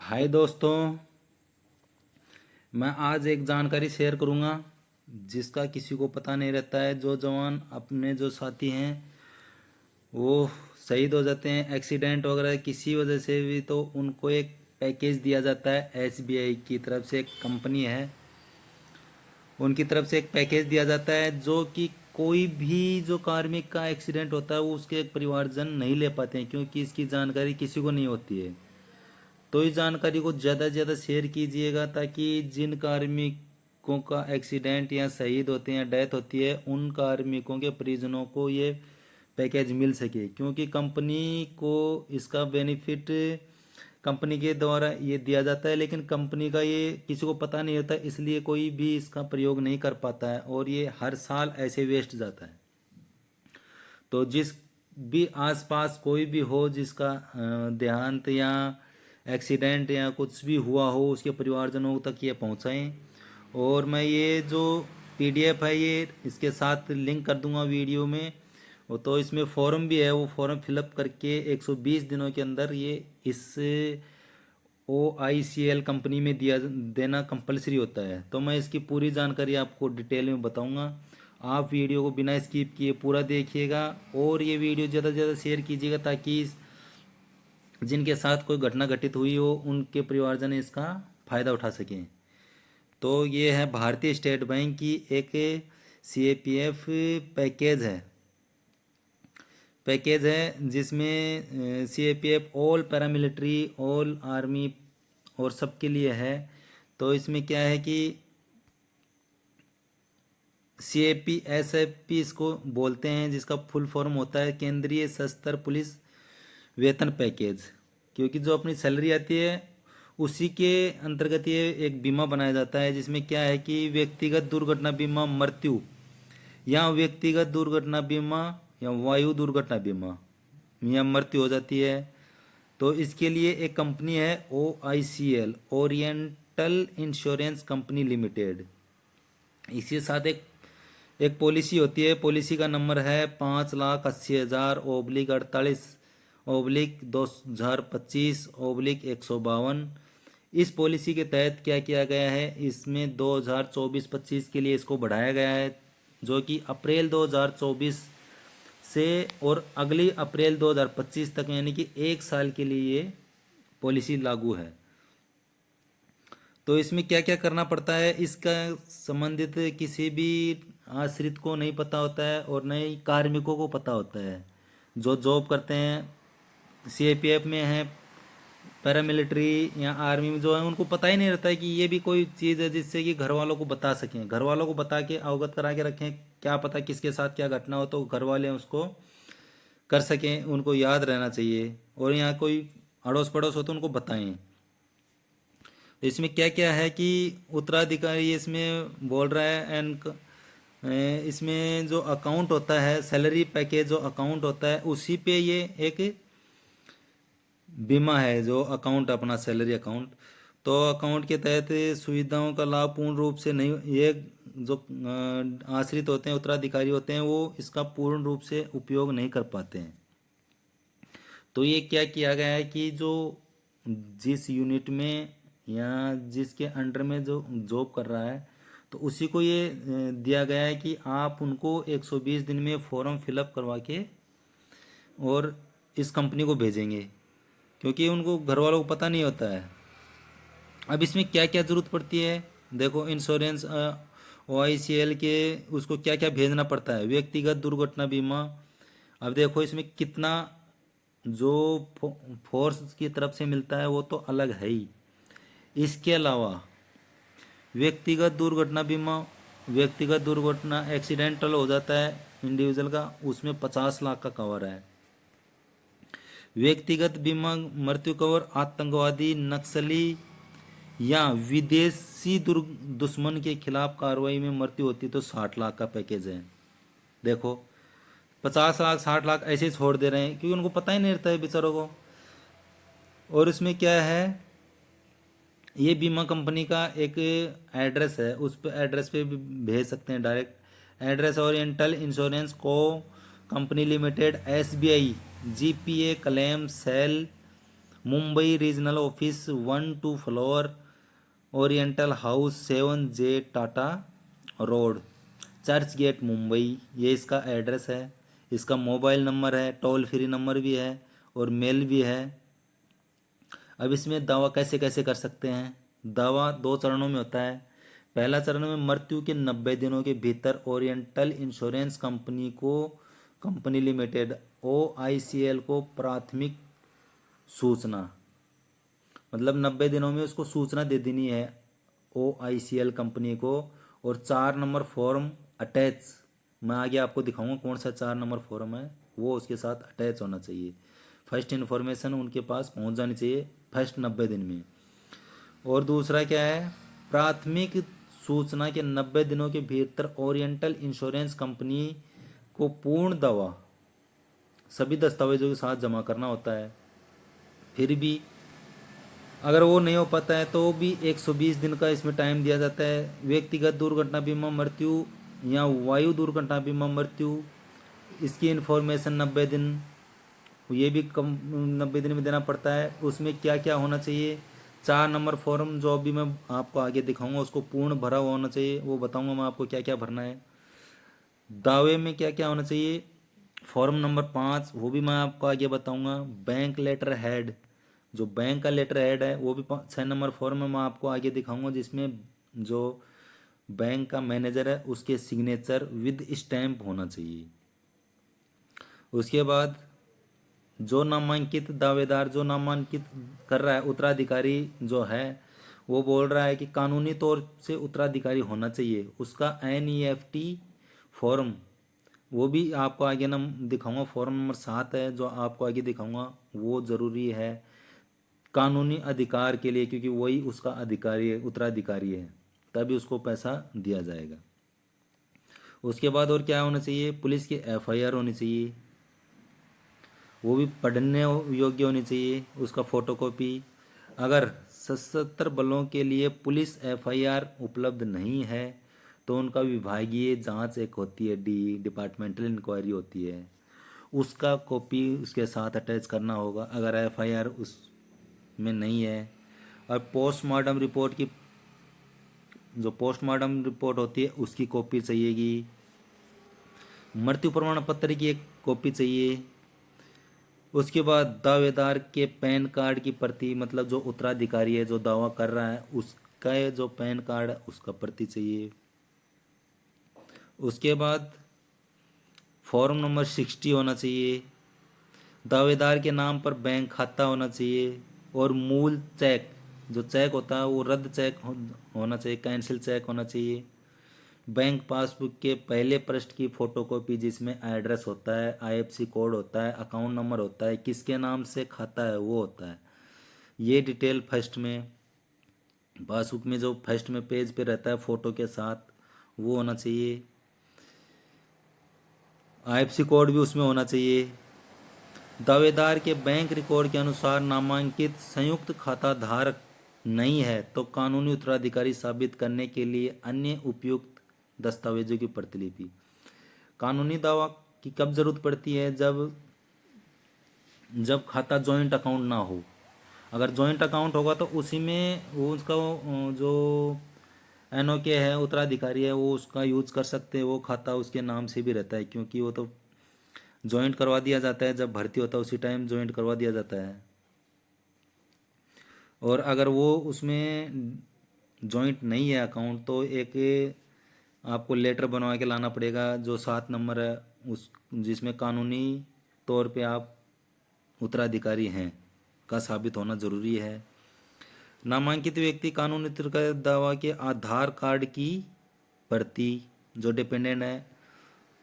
हाय दोस्तों, मैं आज एक जानकारी शेयर करूंगा जिसका किसी को पता नहीं रहता है। जो जवान अपने जो साथी हैं वो शहीद हो जाते हैं एक्सीडेंट वगैरह किसी वजह से भी, तो उनको एक पैकेज दिया जाता है। एसबीआई की तरफ से एक कंपनी है, उनकी तरफ से एक पैकेज दिया जाता है जो कि कोई भी जो कार्मिक का एक्सीडेंट होता है वो उसके परिवारजन नहीं ले पाते हैं, क्योंकि इसकी जानकारी किसी को नहीं होती है। तो इस जानकारी को ज़्यादा से ज़्यादा शेयर कीजिएगा ताकि जिन कार्मिकों का एक्सीडेंट या शहीद होते हैं या डेथ होती है उन कार्मिकों के परिजनों को ये पैकेज मिल सके, क्योंकि कंपनी को इसका बेनिफिट कंपनी के द्वारा ये दिया जाता है, लेकिन कंपनी का ये किसी को पता नहीं होता, इसलिए कोई भी इसका प्रयोग नहीं कर पाता है और ये हर साल ऐसे वेस्ट जाता है। तो जिस भी आसपास कोई भी हो जिसका देहांत या एक्सीडेंट या कुछ भी हुआ हो, उसके परिवारजनों तक ये पहुंचाएं। और मैं ये जो पीडीएफ है ये इसके साथ लिंक कर दूंगा वीडियो में। वो तो इसमें फॉर्म भी है, वो फॉर्म फिलअप करके 120 दिनों के अंदर ये इस OICL कंपनी में दिया देना कंपलसरी होता है। तो मैं इसकी पूरी जानकारी आपको डिटेल में बताऊंगा। आप वीडियो को बिना स्किप किए पूरा देखिएगा और ये वीडियो ज़्यादा से ज़्यादा शेयर कीजिएगा ताकि जिनके साथ कोई घटना घटित हुई हो उनके परिवारजन इसका फ़ायदा उठा सकें। तो ये है भारतीय स्टेट बैंक की एक CAPF पैकेज है जिसमें CAPF all paramilitary all army और सबके लिए है। तो इसमें क्या है कि CAPSFP इसको बोलते हैं, जिसका फुल फॉर्म होता है केंद्रीय सशस्त्र पुलिस वेतन पैकेज। क्योंकि जो अपनी सैलरी आती है उसी के अंतर्गत ये एक बीमा बनाया जाता है, जिसमें क्या है कि व्यक्तिगत दुर्घटना बीमा मृत्यु या व्यक्तिगत दुर्घटना बीमा या वायु दुर्घटना बीमा या मृत्यु हो जाती है तो इसके लिए एक कंपनी है OICL oriental insurance company limited. इसके साथ एक पॉलिसी होती है, पॉलिसी का नंबर है 5,80,48/2025/152। इस पॉलिसी के तहत क्या किया गया है, इसमें 2024-25 के लिए इसको बढ़ाया गया है, जो कि अप्रैल 2024 से और अगली अप्रैल 2025 तक, यानी कि एक साल के लिए ये पॉलिसी लागू है। तो इसमें क्या क्या करना पड़ता है इसका संबंधित किसी भी आश्रित को नहीं पता होता है और न ही कार्मिकों को पता होता है। जो जॉब करते हैं CAPF में है, पैरामिलिट्री या आर्मी में जो है, उनको पता ही नहीं रहता है कि ये भी कोई चीज़ है जिससे कि घर वालों को बता सकें, घर वालों को बता के अवगत करा के रखें। क्या पता किसके साथ क्या घटना हो तो घर वाले उसको कर सकें, उनको याद रहना चाहिए। और यहाँ कोई अड़ोस पड़ोस हो तो उनको बताएं। तो इसमें क्या क्या है कि उत्तराधिकारी इसमें बोल रहा है एंड इसमें जो अकाउंट होता है सैलरी पैकेज जो अकाउंट होता है उसी पे ये एक बीमा है, जो अकाउंट अपना सैलरी अकाउंट। तो अकाउंट के तहत सुविधाओं का लाभ पूर्ण रूप से नहीं, ये जो आश्रित होते हैं उत्तराधिकारी होते हैं वो इसका पूर्ण रूप से उपयोग नहीं कर पाते हैं। तो ये क्या किया गया है कि जो जिस यूनिट में या जिसके अंडर में जो जॉब कर रहा है तो उसी को ये दिया गया है कि आप उनको 120 दिन में फॉर्म फिलअप करवा के और इस कंपनी को भेजेंगे, क्योंकि उनको घर वालों को पता नहीं होता है। अब इसमें क्या क्या ज़रूरत पड़ती है, देखो इंश्योरेंस OICL के उसको क्या क्या भेजना पड़ता है। व्यक्तिगत दुर्घटना बीमा, अब देखो इसमें कितना जो फोर्स की तरफ से मिलता है वो तो अलग है ही। इसके अलावा व्यक्तिगत दुर्घटना बीमा, व्यक्तिगत दुर्घटना एक्सीडेंटल हो जाता है इंडिविजुअल का, उसमें 50 लाख का कवर है। व्यक्तिगत बीमा मृत्यु कवर, आतंकवादी नक्सली या विदेशी दुश्मन के खिलाफ कार्रवाई में मृत्यु होती तो 60 लाख का पैकेज है। देखो 50 लाख 60 लाख ऐसे ही छोड़ दे रहे हैं क्योंकि उनको पता ही नहीं रहता है बेचारों को। और इसमें क्या है, ये बीमा कंपनी का एक एड्रेस है, उस पर एड्रेस पे भी भेज सकते हैं डायरेक्ट। एड्रेस ओरिएंटल इंश्योरेंस को company limited SBI GPA claim cell Mumbai regional office 1-2 floor Oriental House 7J Tata road, Churchgate, Mumbai. ये इसका एड्रेस है। इसका मोबाइल नंबर है, टोल फ्री नंबर भी है और मेल भी है। अब इसमें दावा कैसे कैसे कर सकते हैं? दावा 2 चरणों में होता है। पहला चरण में मृत्यु के 90 दिनों के भीतर oriental insurance company limited OICL को प्राथमिक सूचना, मतलब 90 दिनों में उसको सूचना दे देनी है OICL कंपनी को। और 4 नंबर फॉर्म अटैच, मैं आगे आपको दिखाऊंगा कौन सा 4 नंबर फॉर्म है, वो उसके साथ अटैच होना चाहिए। फर्स्ट इन्फॉर्मेशन उनके पास पहुंच जानी चाहिए फर्स्ट 90 दिन में। और दूसरा क्या है, प्राथमिक सूचना के 90 दिनों के भीतर ओरिएंटल इंश्योरेंस कंपनी को पूर्ण दावा सभी दस्तावेजों के साथ जमा करना होता है। फिर भी अगर वो नहीं हो पाता है तो भी 120 दिन का इसमें टाइम दिया जाता है। व्यक्तिगत दुर्घटना बीमा मृत्यु या वायु दुर्घटना बीमा मृत्यु, इसकी इन्फॉर्मेशन 90 दिन, ये भी कम 90 दिन में देना पड़ता है। उसमें क्या क्या होना चाहिए, 4 नंबर फॉर्म जो अभी मैं आपको आगे दिखाऊंगा उसको पूर्ण भरा हुआ होना चाहिए, वो बताऊंगा मैं आपको क्या क्या भरना है। दावे में क्या क्या होना चाहिए, फॉर्म नंबर 5 वो भी मैं आपको आगे बताऊंगा। बैंक लेटर हेड, जो बैंक का लेटर हेड है वो भी 6 नंबर फॉर्म में मैं आपको आगे दिखाऊंगा, जिसमें जो बैंक का मैनेजर है उसके सिग्नेचर विद स्टैम्प होना चाहिए। उसके बाद जो नामांकित दावेदार जो नामांकित कर रहा है, उत्तराधिकारी जो है वो बोल रहा है कि कानूनी तौर से उत्तराधिकारी होना चाहिए, उसका NEFT फॉर्म, वो भी आपको आगे दिखाऊंगा। फॉर्म नंबर 7 है जो आपको आगे दिखाऊंगा, वो ज़रूरी है कानूनी अधिकार के लिए, क्योंकि वही उसका अधिकारी है, उत्तराधिकारी है, तभी उसको पैसा दिया जाएगा। उसके बाद और क्या होना चाहिए, पुलिस की FIR होनी चाहिए, वो भी पढ़ने योग्य होनी चाहिए, उसका फोटोकॉपी। अगर सशस्त्र बलों के लिए पुलिस FIR उपलब्ध नहीं है तो उनका विभागीय जांच एक होती है, डिपार्टमेंटल इंक्वायरी होती है, उसका कॉपी उसके साथ अटैच करना होगा अगर FIR उस में नहीं है। और पोस्टमार्टम रिपोर्ट की, जो पोस्टमार्टम रिपोर्ट होती है उसकी कॉपी चाहिएगी। मृत्यु प्रमाण पत्र की एक कॉपी चाहिए। उसके बाद दावेदार के पैन कार्ड की प्रति, मतलब जो उत्तराधिकारी है जो दावा कर रहा है उसका जो पैन कार्ड है उसका प्रति चाहिए। उसके बाद फॉर्म नंबर 60 होना चाहिए। दावेदार के नाम पर बैंक खाता होना चाहिए। और मूल चेक, जो चेक होता है वो रद्द चेक होना चाहिए, कैंसिल चेक होना चाहिए। बैंक पासबुक के पहले पृष्ठ की फोटोकॉपी जिसमें एड्रेस होता है, IFSC कोड होता है, अकाउंट नंबर होता है, किसके नाम से खाता है वो होता है, ये डिटेल फर्स्ट में पासबुक में जो फर्स्ट में पेज पे रहता है फोटो के साथ वो होना चाहिए। IFSC कोड भी उसमें होना चाहिए। दावेदार के बैंक रिकॉर्ड के अनुसार नामांकित संयुक्त खाता धारक नहीं है तो कानूनी उत्तराधिकारी साबित करने के लिए अन्य उपयुक्त दस्तावेजों की प्रतिलिपि। कानूनी दावा की कब जरूरत पड़ती है, जब खाता जॉइंट अकाउंट ना हो। अगर जॉइंट अकाउंट होगा तो उसी में वो उसका जो NOK है, उत्तराधिकारी है, वो उसका यूज कर सकते हैं, वो खाता उसके नाम से भी रहता है, क्योंकि वो तो ज्वाइंट करवा दिया जाता है, जब भर्ती होता है उसी टाइम ज्वाइंट करवा दिया जाता है। और अगर वो उसमें जॉइंट नहीं है अकाउंट तो एक आपको लेटर बनवा के लाना पड़ेगा, जो 7 नंबर है उस जिसमें कानूनी तौर पे आप उत्तराधिकारी हैं का साबित होना जरूरी है। नामांकित व्यक्ति कानूनी उत्तराधिकारी दावा के आधार कार्ड की प्रति, जो डिपेंडेंट है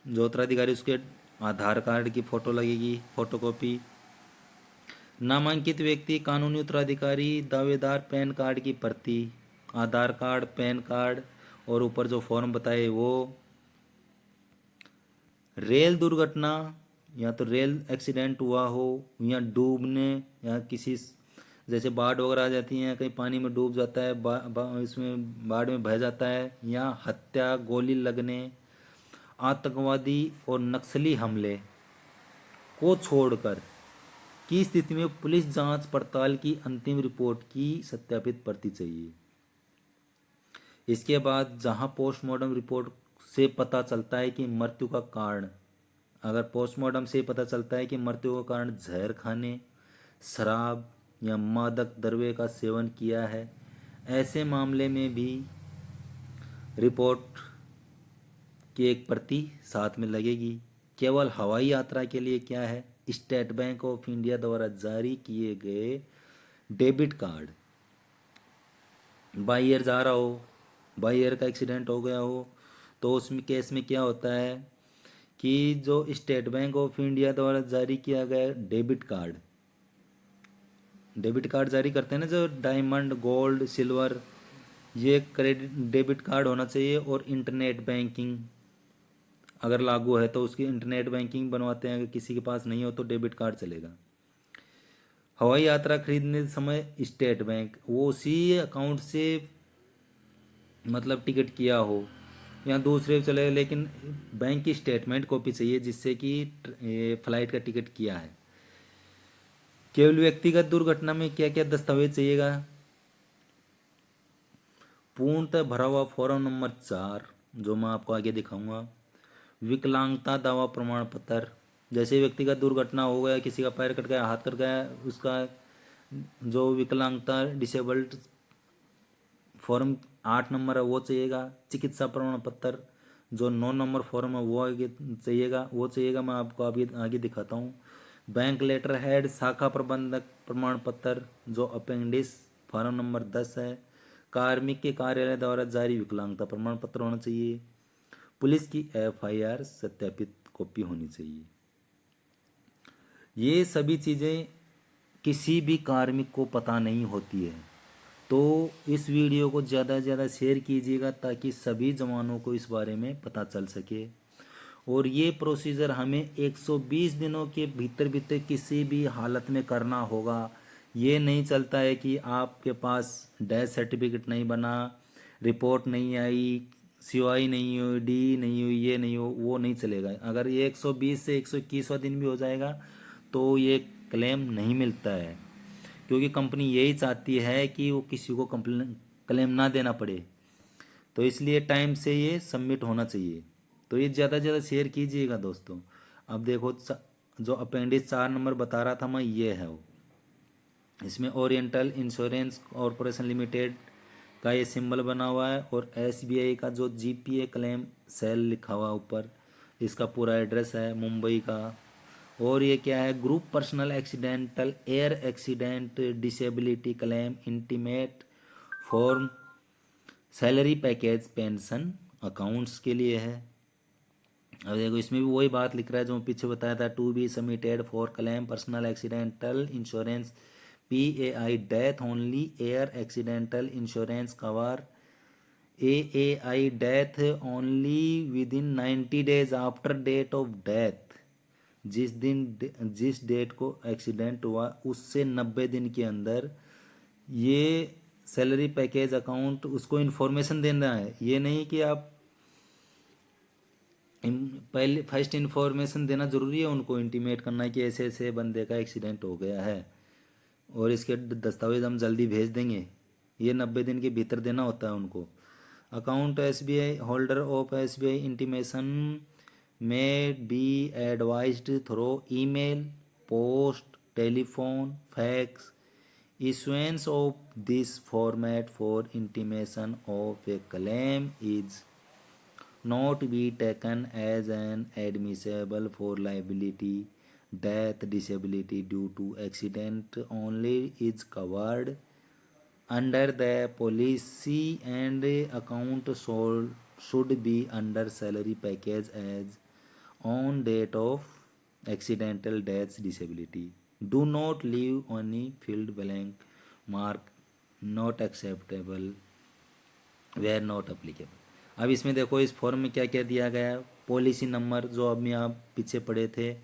जो उत्तराधिकारी उसके आधार कार्ड की फ़ोटो लगेगी, फोटोकॉपी। नामांकित व्यक्ति कानूनी उत्तराधिकारी दावेदार पैन कार्ड की प्रति, आधार कार्ड, पैन कार्ड और ऊपर जो फॉर्म बताए वो। रेल दुर्घटना या तो रेल एक्सीडेंट हुआ हो या डूबने या किसी जैसे बाढ़ वगैरह आ जाती है, कहीं पानी में डूब जाता है, इसमें बाढ़ में बह जाता है, या हत्या, गोली लगने, आतंकवादी और नक्सली हमले को छोड़कर की स्थिति में पुलिस जांच पड़ताल की अंतिम रिपोर्ट की सत्यापित प्रति चाहिए। इसके बाद जहां पोस्टमार्टम रिपोर्ट से पता चलता है कि मृत्यु का कारण, अगर पोस्टमार्टम से पता चलता है कि मृत्यु का कारण जहर खाने, शराब या मादक द्रव्य का सेवन किया है, ऐसे मामले में भी रिपोर्ट की एक प्रति साथ में लगेगी। केवल हवाई यात्रा के लिए क्या है, स्टेट बैंक ऑफ इंडिया द्वारा जारी किए गए डेबिट कार्ड, बाई एयर जा रहा हो, बाई एयर का एक्सीडेंट हो गया हो, तो उसमें केस में क्या होता है कि जो स्टेट बैंक ऑफ इंडिया द्वारा जारी किया गया डेबिट कार्ड जारी करते हैं ना, जो डायमंड, गोल्ड, सिल्वर, ये क्रेडिट डेबिट कार्ड होना चाहिए। और इंटरनेट बैंकिंग अगर लागू है तो उसकी इंटरनेट बैंकिंग बनवाते हैं, अगर किसी के पास नहीं हो तो डेबिट कार्ड चलेगा। हवाई यात्रा खरीदने समय स्टेट बैंक वो उसी अकाउंट से मतलब टिकट किया हो या दूसरे चले, लेकिन बैंक की स्टेटमेंट कॉपी चाहिए जिससे कि फ्लाइट का टिकट किया है। केवल व्यक्तिगत दुर्घटना में क्या क्या दस्तावेज चाहिएगा, पूर्णतः भरा हुआ फॉर्म नंबर 4 जो मैं आपको आगे दिखाऊंगा, विकलांगता दावा प्रमाण पत्र, जैसे व्यक्तिगत दुर्घटना हो गया, किसी का पैर कट गया, हाथ कट गया, उसका जो विकलांगता डिसेबल्ड फॉर्म 8 नंबर है वो चाहिएगा। चिकित्सा प्रमाण पत्र जो 9 नंबर फॉर्म है वो आगे चाहिएगा, मैं आपको अभी आगे दिखाता हूँ। बैंक लेटर हेड शाखा प्रबंधक प्रमाण पत्र जो अपेंडिस फॉर्म नंबर 10 है। कार्मिक के कार्यालय द्वारा जारी विकलांगता प्रमाण पत्र होना चाहिए। पुलिस की FIR सत्यापित कॉपी होनी चाहिए। ये सभी चीज़ें किसी भी कार्मिक को पता नहीं होती है, तो इस वीडियो को ज़्यादा से ज़्यादा शेयर कीजिएगा ताकि सभी जवानों को इस बारे में पता चल सके। और ये प्रोसीजर हमें 120 दिनों के भीतर भीतर किसी भी हालत में करना होगा। ये नहीं चलता है कि आपके पास डेथ सर्टिफिकेट नहीं बना, रिपोर्ट नहीं आई, COI नहीं हुई, डी नहीं हुई, ये नहीं हो, वो नहीं चलेगा। अगर ये 120 से 121वां दिन भी हो जाएगा तो ये क्लेम नहीं मिलता है, क्योंकि कंपनी यही चाहती है कि वो किसी को क्लेम ना देना पड़े। तो इसलिए टाइम से ये सबमिट होना चाहिए। तो ये ज़्यादा से ज़्यादा शेयर कीजिएगा दोस्तों। अब देखो जो अपेंडिक्स 4 नंबर बता रहा था मैं, ये है वो। इसमें ओरिएंटल इंश्योरेंस कॉरपोरेशन लिमिटेड का ये सिंबल बना हुआ है और SBI का जो GPA क्लेम सेल लिखा हुआ ऊपर, इसका पूरा एड्रेस है मुंबई का। और ये क्या है, group personal accidental air accident disability claim intimate form salary package pension accounts के लिए है। अब देखो इसमें भी वही बात लिख रहा है जो मैं पीछे बताया था, to be submitted for claim personal accidental insurance PAI death only air accidental insurance cover AAI death only within 90 days after date of death. जिस डेट को एक्सीडेंट हुआ उससे 90 दिन के अंदर ये सैलरी पैकेज अकाउंट उसको इन्फॉर्मेशन देना है। ये नहीं कि आप पहले फर्स्ट इन्फॉर्मेशन देना ज़रूरी है, उनको इंटीमेट करना है कि ऐसे ऐसे बंदे का एक्सीडेंट हो गया है और इसके दस्तावेज हम जल्दी भेज देंगे। ये 90 दिन के भीतर देना होता है उनको। Account SBI holder of SBI intimation may be advised through email, post, telephone, fax. Issuance of this format for intimation of a claim is not be taken as an admissible for liability. Death, disability due to accident only is covered under the policy and account should be under salary package as on date of accidental death disability. Do not leave any field blank, mark not acceptable where not applicable. अब इसमें देखो इस form में क्या क्या दिया गया है। पॉलिसी नंबर जो अब में आप पीछे पड़े थे,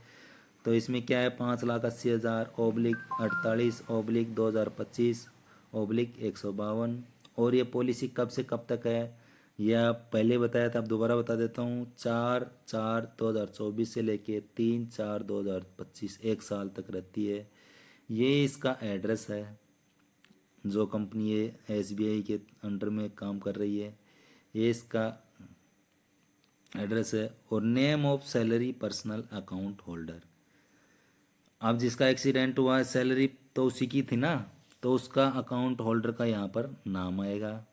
तो इसमें क्या है, 5,80,000/48/2025/152। और ये पॉलिसी कब से कब तक है, यह आप पहले बताया था, अब दोबारा बता देता हूँ। 4/4/2024 से लेके 3/4/2025 1 साल तक रहती है। ये इसका एड्रेस है, जो कंपनी ये एसबीआई के अंडर में काम कर रही है, ये इसका एड्रेस है। और name of salary personal account holder, अब जिसका एक्सीडेंट हुआ है सैलरी तो उसी की थी ना, तो उसका अकाउंट होल्डर का यहाँ पर नाम आएगा।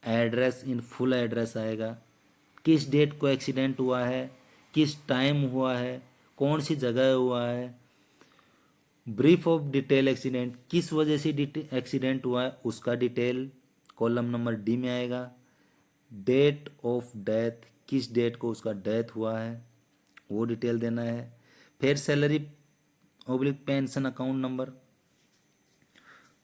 एड्रेस इन फुल एड्रेस आएगा, किस डेट को एक्सीडेंट हुआ है, किस टाइम हुआ है, कौन सी जगह हुआ है, ब्रीफ ऑफ डिटेल एक्सीडेंट, किस वजह से एक्सीडेंट हुआ है उसका डिटेल कॉलम नंबर डी में आएगा। डेट ऑफ डेथ, किस डेट को उसका डेथ हुआ है वो डिटेल देना है। फिर salary oblique pension account number,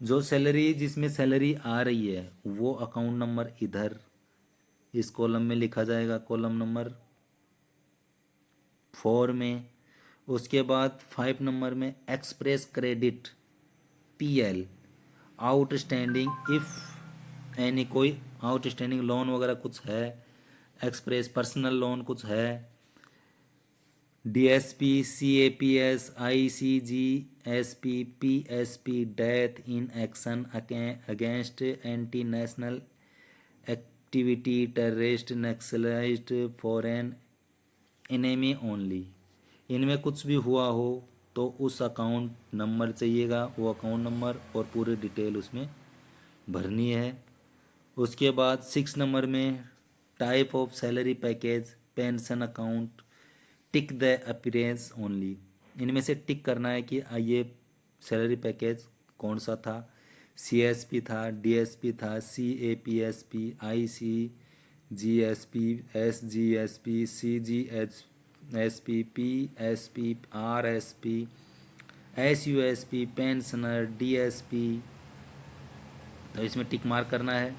जो सैलरी जिसमें सैलरी आ रही है वो अकाउंट नंबर इधर इस कॉलम में लिखा जाएगा, कॉलम नंबर 4 में। उसके बाद 5 नंबर में express credit PL outstanding, if any कोई आउटस्टैंडिंग लोन वगैरह कुछ है, एक्सप्रेस पर्सनल लोन कुछ है, DSP CAPS ICG SP PSP death in action against anti national activity terrorist naxalised foreign enemy only, इनमें कुछ भी हुआ हो तो उस अकाउंट नंबर चाहिएगा, वो अकाउंट नंबर और पूरी डिटेल उसमें भरनी है। उसके बाद 6 नंबर में type of salary package pension account tick the appearance only, इनमें से टिक करना है कि ये सैलरी पैकेज कौन सा था, सीएसपी था, डीएसपी था, सीएपीएसपी, आईसीजीएसपी, एसजीएसपी, सीजीएचएसपी, पीएसपी, आरएसपी, एसयूएसपी, पेंशनर, डीएसपी, तो इसमें टिक मार्क करना है।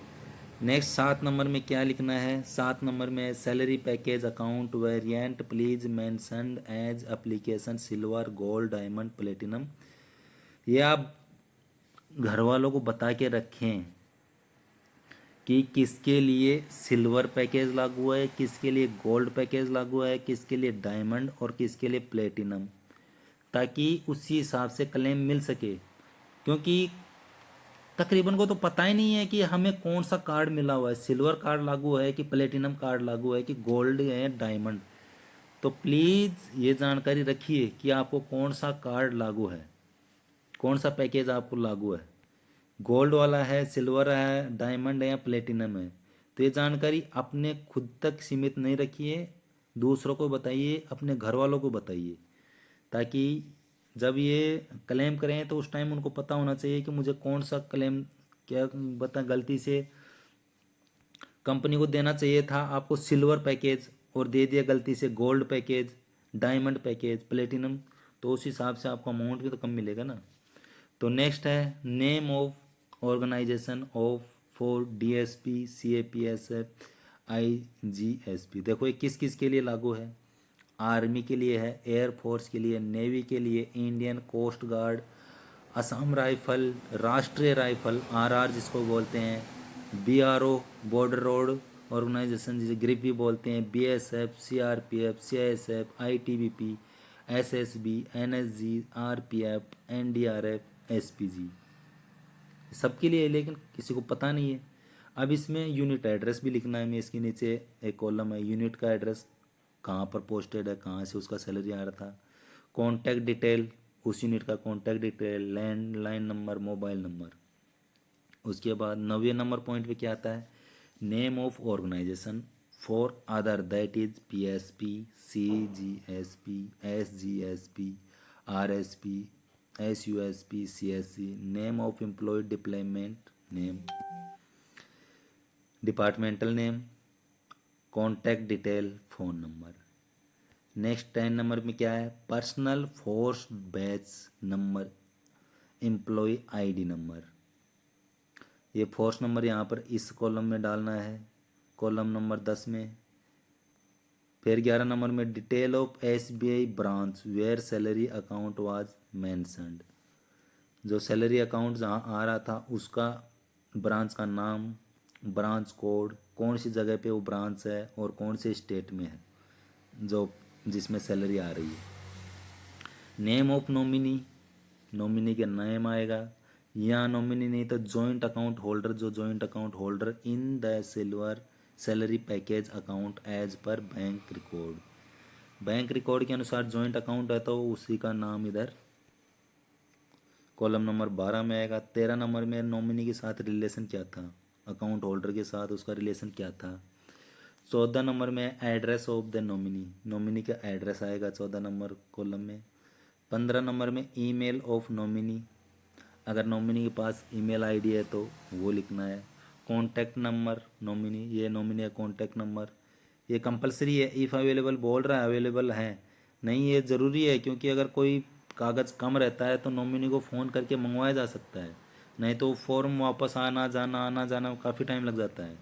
नेक्स्ट 7 नंबर में क्या लिखना है, 7 नंबर में salary package account variant please mentioned as application silver gold diamond platinum, ये आप घर वालों को बता के रखें कि किसके लिए सिल्वर पैकेज लागू है, किसके लिए गोल्ड पैकेज लागू है, किसके लिए डायमंड और किसके लिए प्लेटिनम, ताकि उसी हिसाब से क्लेम मिल सके। क्योंकि तकरीबन को तो पता ही नहीं है कि हमें कौन सा कार्ड मिला हुआ है, सिल्वर कार्ड लागू है कि प्लेटिनम कार्ड लागू है कि गोल्ड है डायमंड। तो प्लीज़ ये जानकारी रखिए कि आपको कौन सा कार्ड लागू है, कौन सा पैकेज आपको लागू है, गोल्ड वाला है, सिल्वर है, डायमंड है या प्लेटिनम है। तो ये जानकारी अपने खुद तक सीमित नहीं रखिए, दूसरों को बताइए, अपने घर वालों को बताइए, ताकि जब ये क्लेम करें तो उस टाइम उनको पता होना चाहिए कि मुझे कौन सा क्लेम क्या बता गलती से कंपनी को देना चाहिए था आपको सिल्वर पैकेज और दे दिया गलती से gold package, diamond package, platinum, तो उस हिसाब से आपको अमाउंट भी तो कम मिलेगा ना। तो नेक्स्ट है name of organisation of for DSP CAPSF IGSP, देखो ये किस किस के लिए लागू है, आर्मी के लिए है, एयरफोर्स के लिए, नेवी के लिए, Indian coast guard, Assam rifle, Rashtriya rifle RR जिसको बोलते हैं, बीआरओ बॉर्डर रोड ऑर्गेनाइजेशन जिसे ग्रिप भी बोलते हैं, BSF, CRPF, CISF, ITBP, SSB, NSG, RPF, NDRF, SPG, सबके लिए है, लेकिन किसी को पता नहीं है। अब इसमें यूनिट एड्रेस भी लिखना है, मैं इसके नीचे एक कॉलम है यूनिट का एड्रेस, कहाँ पर पोस्टेड है, कहाँ से उसका सैलरी आ रहा था, कॉन्टैक्ट डिटेल उस यूनिट का, contact detail, landline number, mobile number. उसके बाद 9वें नंबर पॉइंट पे क्या आता है, name of organisation for other that is PSP, CGSP, SGSP, RSP, SUSP, CSC, name of employ deployment name, departmental name, contact detail, phone number. Next 10 number में क्या है, personal force batch number, employ ID number, ये force number यहाँ पर इस column में डालना है, कॉलम नंबर 10 में। फिर 11 नंबर में detail of SBI branch where salary account was mentioned, जो सैलरी अकाउंट जहाँ आ रहा था उसका ब्रांच का नाम, ब्रांच कोड, कौन सी जगह पे वो ब्रांच है और कौन से स्टेट में है जो जिसमें सैलरी आ रही है। नेम ऑफ नॉमिनी, नॉमिनी के नेम आएगा, या नॉमिनी नहीं तो जॉइंट अकाउंट होल्डर, जो joint account holder in the silver salary package account as per bank record, bank record के अनुसार जॉइंट अकाउंट है तो उसी का नाम इधर कॉलम नंबर 12 में आएगा। 13 नंबर में नॉमिनी के साथ रिलेशन क्या था, अकाउंट होल्डर के साथ उसका रिलेशन क्या था। 14 नंबर में address of the nominee, nominee का एड्रेस आएगा 14 नंबर कॉलम में। 15 नंबर में ईमेल ऑफ नॉमिनी, अगर नॉमिनी के पास ईमेल आईडी है तो वो लिखना है। कॉन्टैक्ट नंबर नॉमिनी, ये नॉमिनी का कॉन्टैक्ट नंबर, ये कंपलसरी है। इफ़ अवेलेबल बोल रहा है, अवेलेबल है नहीं, ये ज़रूरी है क्योंकि अगर कोई कागज़ कम रहता है तो नॉमिनी को फ़ोन करके मंगवाया जा सकता है, नहीं तो फॉर्म वापस आना जाना काफ़ी टाइम लग जाता है।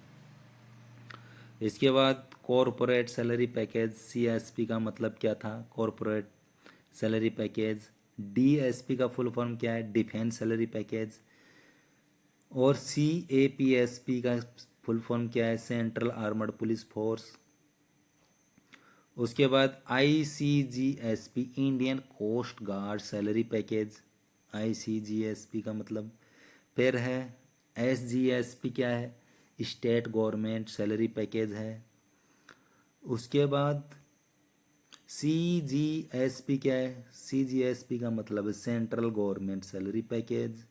इसके बाद कॉरपोरेट सैलरी पैकेज, सीएसपी का मतलब क्या था, कॉरपोरेट सैलरी पैकेज। डीएसपी का फुल फॉर्म क्या है, डिफेंस सैलरी पैकेज। और सीएपीएसपी का फुल फॉर्म क्या है, सेंट्रल आर्मर्ड पुलिस फोर्स। उसके बाद ICGSP, Indian coast guard salary package, ICGSP का मतलब। फिर है एसजीएसपी, क्या है, स्टेट गवर्नमेंट सैलरी पैकेज है। उसके बाद सीजीएसपी क्या है, सीजीएसपी का मतलब है सेंट्रल गवर्नमेंट सैलरी पैकेज।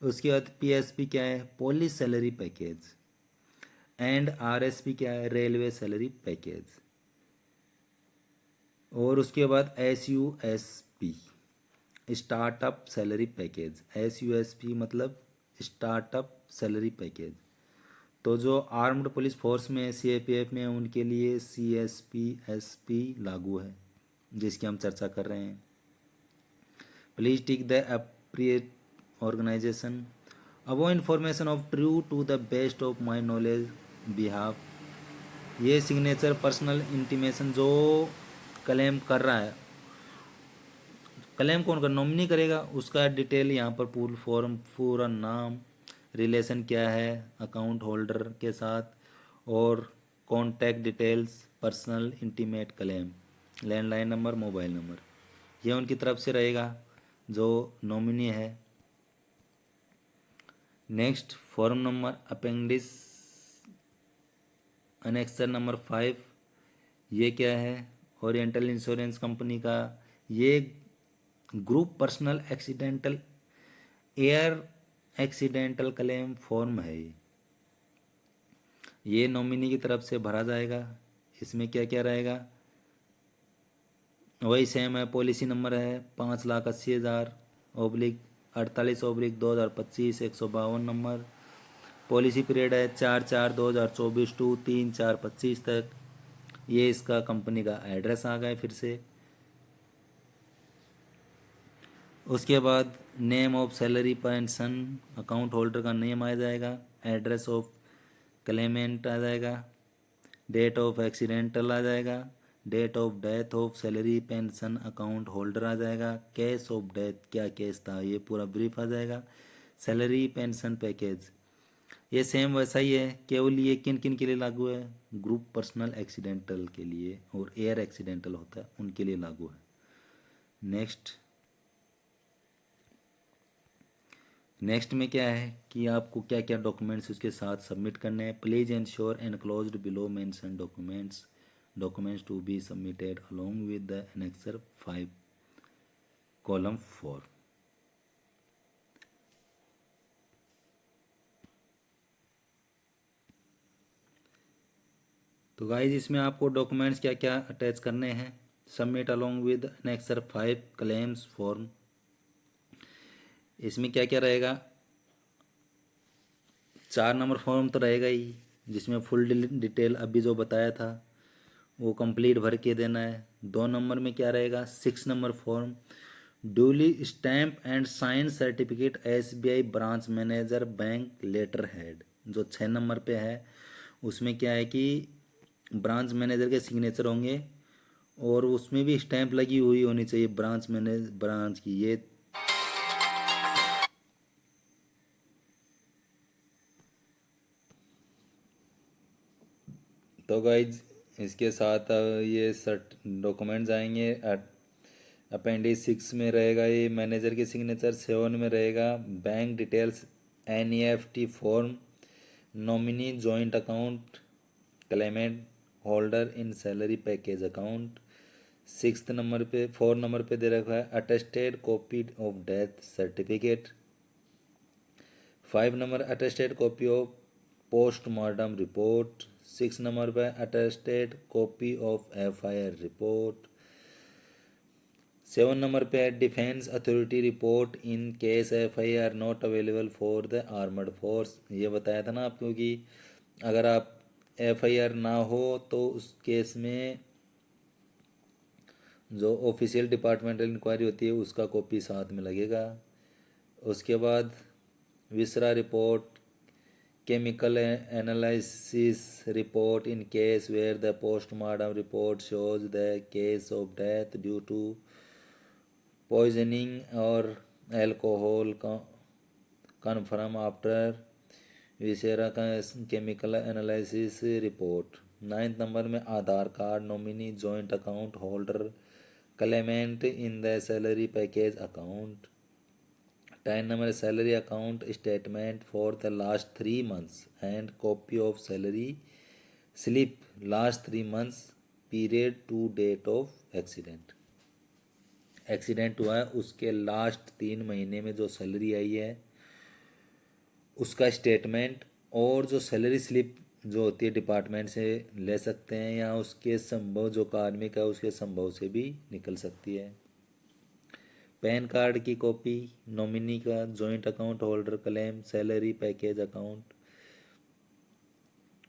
उसके बाद पीएसपी क्या है, police salary package. And RSP क्या है, रेलवे सैलरी पैकेज। और उसके बाद एसयूएसपी, स्टार्टअप सैलरी पैकेज। एसयूएसपी मतलब स्टार्टअप सैलरी पैकेज। तो जो आर्म्ड पुलिस फोर्स में सीएपीएफ में उनके लिए सीएसपी एसपी लागू है, जिसकी हम चर्चा कर रहे हैं। Please tick the appropriate organisation, above information of true to the best of my knowledge behalf. ये सिग्नेचर पर्सनल इंटीमेशन जो क्लेम कर रहा है, क्लेम कौन कर, नॉमिनी करेगा, उसका डिटेल यहाँ पर पूर्ण फॉर्म, पूरा नाम, रिलेशन क्या है अकाउंट होल्डर के साथ, और contact details, personal intimate claim, landline number, mobile number, ये उनकी तरफ से रहेगा जो नॉमिनी है। Next form number appendix annexure number 5, ये क्या है, ओरिएंटल इंश्योरेंस कंपनी का ये group personal accidental air accidental claim form है। ये नॉमिनी की तरफ से भरा जाएगा। इसमें क्या क्या रहेगा, वही सेम है, पॉलिसी नंबर है 5,80,000 ओब्लिक 48/2025 152 नंबर। पॉलिसी पीरियड है 4/4/2024 टू 3/4/25 तक। ये इसका कंपनी का एड्रेस आ गया फिर से। उसके बाद name of salary pension account holder का नेम आ जाएगा, एड्रेस ऑफ क्लेमेंट आ जाएगा, डेट ऑफ एक्सीडेंटल आ जाएगा, date of death of salary pension account holder आ जाएगा, केस ऑफ डेथ क्या केस था ये पूरा ब्रीफ आ जाएगा, सैलरी पेंशन पैकेज। ये सेम वैसा ही है, केवल ये किन किन के लिए लागू है, ग्रुप पर्सनल एक्सीडेंटल के लिए और एयर एक्सीडेंटल होता है उनके लिए लागू है। नेक्स्ट में क्या है कि आपको क्या क्या डॉक्यूमेंट्स उसके साथ सबमिट करने हैं। Please ensure enclosed below mention documents to be submitted along with the annexure 5 column 4। तो गाइज इसमें आपको डॉक्यूमेंट्स क्या क्या अटैच करने हैं, submit along with annexure 5 claims form. इसमें क्या क्या रहेगा, 4 नंबर फॉर्म तो रहेगा ही, जिसमें फुल डिटेल अभी जो बताया था वो कंप्लीट भर के देना है। 2 नंबर में क्या रहेगा, 6 number form, duly stamp and sign certificate SBI branch manager bank letter head. जो 6 नंबर पे है उसमें क्या है कि ब्रांच मैनेजर के सिग्नेचर होंगे और उसमें भी स्टैंप लगी हुई होनी चाहिए ब्रांच की। ये तो गाइज इसके साथ ये सर्ट डॉक्यूमेंट्स आएंगे, अपेंडिक्स 6 में रहेगा ये मैनेजर की सिग्नेचर। 7 में रहेगा bank details NEFT form, nominee joint account, claimant holder in salary package account. 4 number पे दे रखा है attested copy of death certificate. 5 number attested copy of postmortem report. 6 number पे attested copy of FIR report. 7 number पे defence authority report in case FIR not available for the armed force. ये बताया था ना आपको कि अगर आप FIR ना हो तो उस केस में जो ऑफिशियल डिपार्टमेंटल इंक्वायरी होती है उसका कॉपी साथ में लगेगा। उसके बाद viscera report, chemical analysis report in case where the postmortem report shows the case of death due to poisoning और एल्कोहल कन्फर्म आफ्टर विसेरा का केमिकल एनालिसिस रिपोर्ट। 9 नंबर में Aadhaar card, nominee joint account holder, claimant in the salary package account. 10 number salary account statement for the last 3 months and copy of salary slip last 3 months period to date of accident. Accident हुआ है उसके last 3 महीने में जो salary आई है उसका statement, और जो सैलरी स्लिप जो होती है डिपार्टमेंट से ले सकते हैं या उसके संभव जो कार्मिक है उसके संभव से भी निकल सकती है। पैन कार्ड की कॉपी, नॉमिनी का, joint account holder claim, salary package account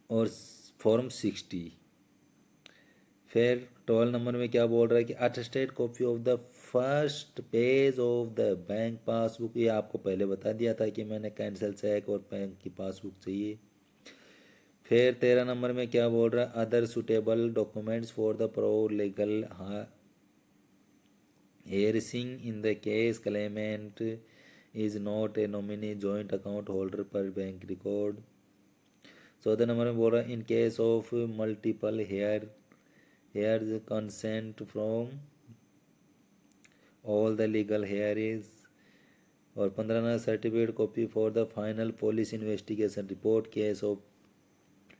और फॉर्म 60। फिर 12 नंबर में क्या बोल रहा है कि attested copy of the first page of the bank passbook. ये आपको पहले बता दिया था कि मैंने कैंसिल चेक और बैंक की पासबुक चाहिए। फिर 13 नंबर में क्या बोल रहा है other suitable documents for the pro legal hearing in the case Clement is not a nominee joint account holder पर बैंक रिकॉर्ड। 14 नंबर में बोल रहा है in case of multiple hairs consent from all the legal hearings. और 15 number certificate copy for the final police investigation report case of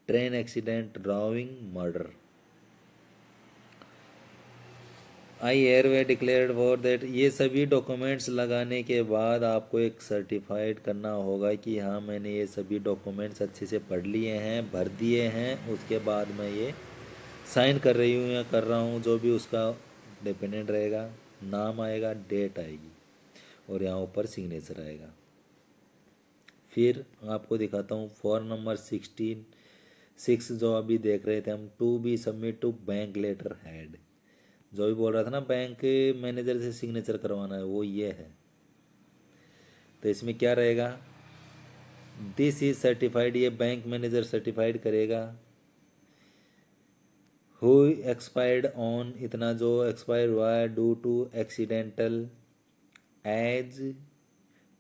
train accident driving murder. I airway declared for that. ये सभी documents लगाने के बाद आपको एक certified करना होगा कि हाँ मैंने ये सभी डॉक्यूमेंट्स अच्छे से पढ़ लिए हैं, भर दिए हैं, उसके बाद मैं ये साइन कर रही हूँ या कर रहा हूँ। जो भी उसका डिपेंडेंट रहेगा, नाम आएगा, डेट आएगी और यहाँ ऊपर सिग्नेचर आएगा। फिर आपको दिखाता हूँ फॉर्म नंबर 6 जो अभी देख रहे थे हम, to be submit to bank letter head. जो भी बोल रहा था ना बैंक मैनेजर से सिग्नेचर करवाना है, वो ये है। तो इसमें क्या रहेगा, दिस इज सर्टिफाइड, ये बैंक मैनेजर सर्टिफाइड करेगा। हु एक्सपायर्ड ऑन, इतना जो एक्सपायर हुआ है due to accidental as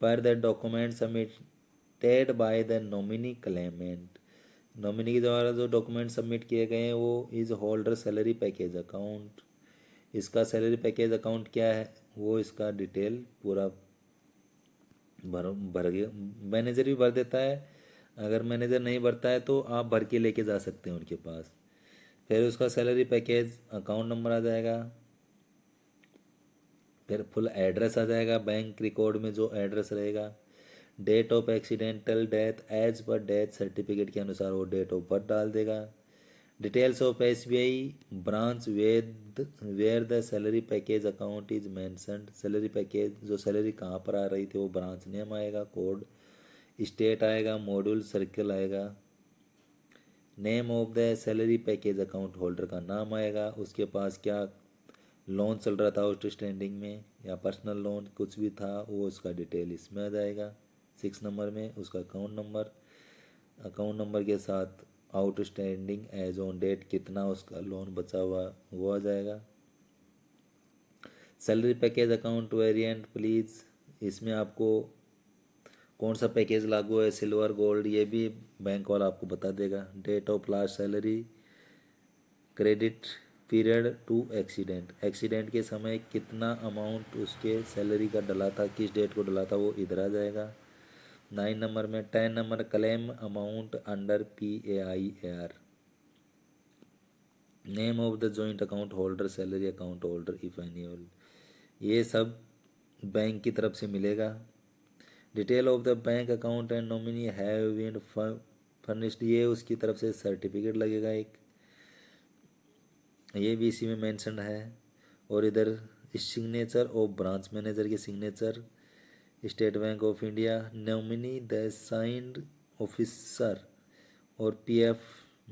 per the document submitted by the nominee claimant. Nominee के द्वारा जो डॉक्यूमेंट सबमिट किए गए हैं वो is holder salary package account. इसका सैलरी पैकेज अकाउंट क्या है वो इसका डिटेल पूरा भर गया। मैनेजर भी भर देता है, अगर मैनेजर नहीं भरता है तो आप भर के लेके जा सकते हैं उनके पास। फिर उसका सैलरी पैकेज अकाउंट नंबर आ जाएगा, फिर फुल एड्रेस आ जाएगा, बैंक रिकॉर्ड में जो एड्रेस रहेगा, date of accidental death as per death certificate के अनुसार वो डेट ऑफ बर्थ डाल देगा। Details of SBI branch where the salary package account is mentioned. Salary package जो सैलरी कहाँ पर आ रही थी वो ब्रांच नेम आएगा, कोड स्टेट आएगा, मॉड्यूल सर्कल आएगा, name of the salary package account holder का नाम आएगा, उसके पास क्या लोन चल रहा था आउटस्टैंडिंग में या पर्सनल लोन कुछ भी था वो उसका डिटेल इसमें आ जाएगा। 6 नंबर में उसका अकाउंट नंबर के साथ आउटस्टैंडिंग एज ऑन डेट कितना उसका लोन बचा हुआ वो आ जाएगा। Salary package account variant please, इसमें आपको कौन सा पैकेज लागू है, सिल्वर गोल्ड, ये भी बैंक वाला आपको बता देगा। Date of last salary, credit period to accident, accident के समय कितना अमाउंट उसके सैलरी का डला था, किस डेट को डला था, वो इधर आ जाएगा। 9 नंबर में 10 number claim amount under PAIR, name of the joint account holder, salary account holder if any, ये सब बैंक की तरफ से मिलेगा। Detail of the bank account and nominee have been furnished, ये उसकी तरफ से सर्टिफिकेट लगेगा एक, ये भी इसी में मेंशन है। और इधर सिग्नेचर ऑफ ब्रांच मैनेजर की signature, state bank of India, nominee the signed officer, और PF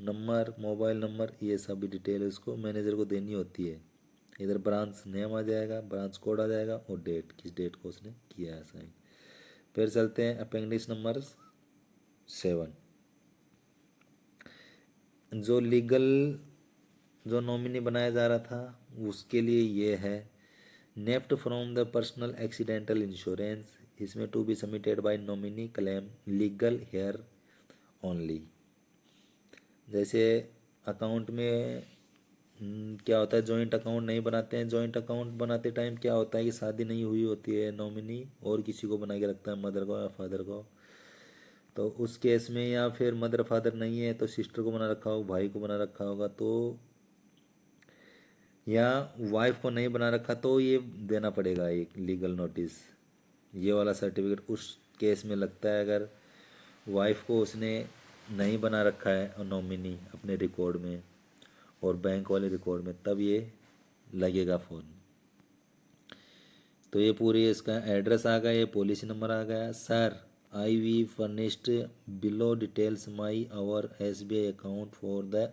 नंबर, मोबाइल नंबर, ये सभी डिटेल उसको मैनेजर को देनी होती है। इधर ब्रांच नेम आ जाएगा, ब्रांच कोड आ जाएगा, और डेट, किस डेट को उसने किया है साइन। फिर चलते हैं अपेंडिक्स नंबर 7। जो लीगल जो नॉमिनी बनाया जा रहा था उसके लिए ये है, NEFT from the personal accidental insurance, इसमें to be submitted by nominee claim legal heir only. जैसे अकाउंट में क्या होता है, जॉइंट अकाउंट नहीं बनाते हैं, जॉइंट अकाउंट बनाते टाइम क्या होता है कि शादी नहीं हुई होती है नॉमिनी, और किसी को बना के रखता है, मदर को या फादर को, तो उस केस में, या फिर मदर फादर नहीं है तो सिस्टर को बना रखा होगा, भाई को बना रखा होगा, तो या वाइफ को नहीं बना रखा, तो ये देना पड़ेगा एक लीगल नोटिस, ये वाला सर्टिफिकेट उस केस में लगता है। अगर वाइफ को उसने नहीं बना रखा है नॉमिनी अपने रिकॉर्ड में और बैंक वाले रिकॉर्ड में, तब ये लगेगा फॉर्म। तो ये पूरी इसका एड्रेस आ गया, ये पॉलिसी नंबर आ गया। Sir I we furnished below details my our SBI account for the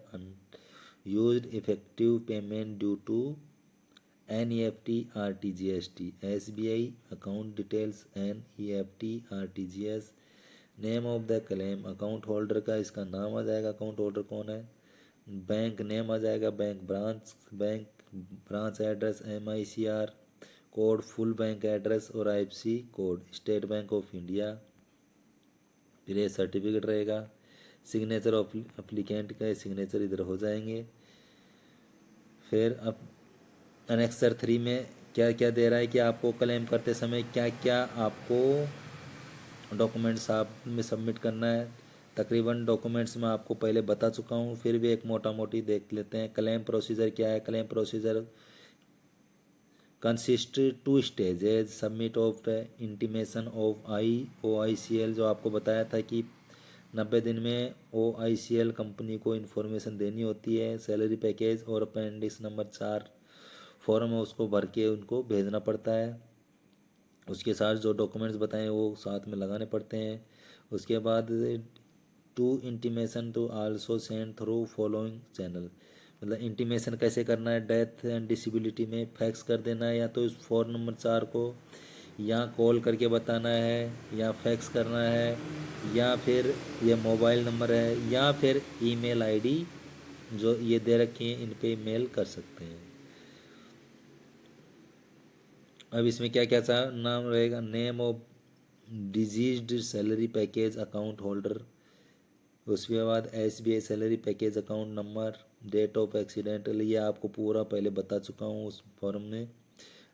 used effective payment due to NEFT RTGS, SBI account details NEFT RTGS, name of the claim, account holder का इसका नाम आ जाएगा, account holder कौन है, bank name आ जाएगा, bank branch address MICR code, full bank address और IFSC code, state bank of India. फिर ये सर्टिफिकेट रहेगा, सिग्नेचर ऑफ अप्लीकेंट का सिग्नेचर इधर हो जाएंगे। फिर अब अनेक्सर 3 में क्या क्या दे रहा है कि आपको क्लेम करते समय क्या क्या आपको डॉक्यूमेंट्स आप में सबमिट करना है। तकरीबन डॉक्यूमेंट्स मैं आपको पहले बता चुका हूँ, फिर भी एक मोटा मोटी देख लेते हैं। क्लेम प्रोसीजर क्या है, claim procedure consist 2 stages, submit of the intimation of OICL, जो आपको बताया था कि 90 दिन में OICL कंपनी को इन्फॉर्मेशन देनी होती है, सैलरी पैकेज और अपेंडिक्स नंबर 4 फॉर्म है उसको भर के उनको भेजना पड़ता है। उसके साथ जो डॉक्यूमेंट्स बताएं वो साथ में लगाने पड़ते हैं। उसके बाद to intimation to also send through following channel, मतलब इंटीमेशन कैसे करना है, डेथ एंड डिसेबिलिटी में फैक्स कर देना है, या तो इस फॉर्म नंबर 4 को या कॉल करके बताना है, या फैक्स करना है, या फिर ये मोबाइल नंबर है, या फिर ईमेल आईडी जो ये दे रखी है इन पे मेल कर सकते हैं। अब इसमें क्या क्या सा नाम रहेगा, name of deceased salary package account holder, उसके बाद SBI salary package account number, date of accidental, ये आपको पूरा पहले बता चुका हूँ उस फॉर्म में।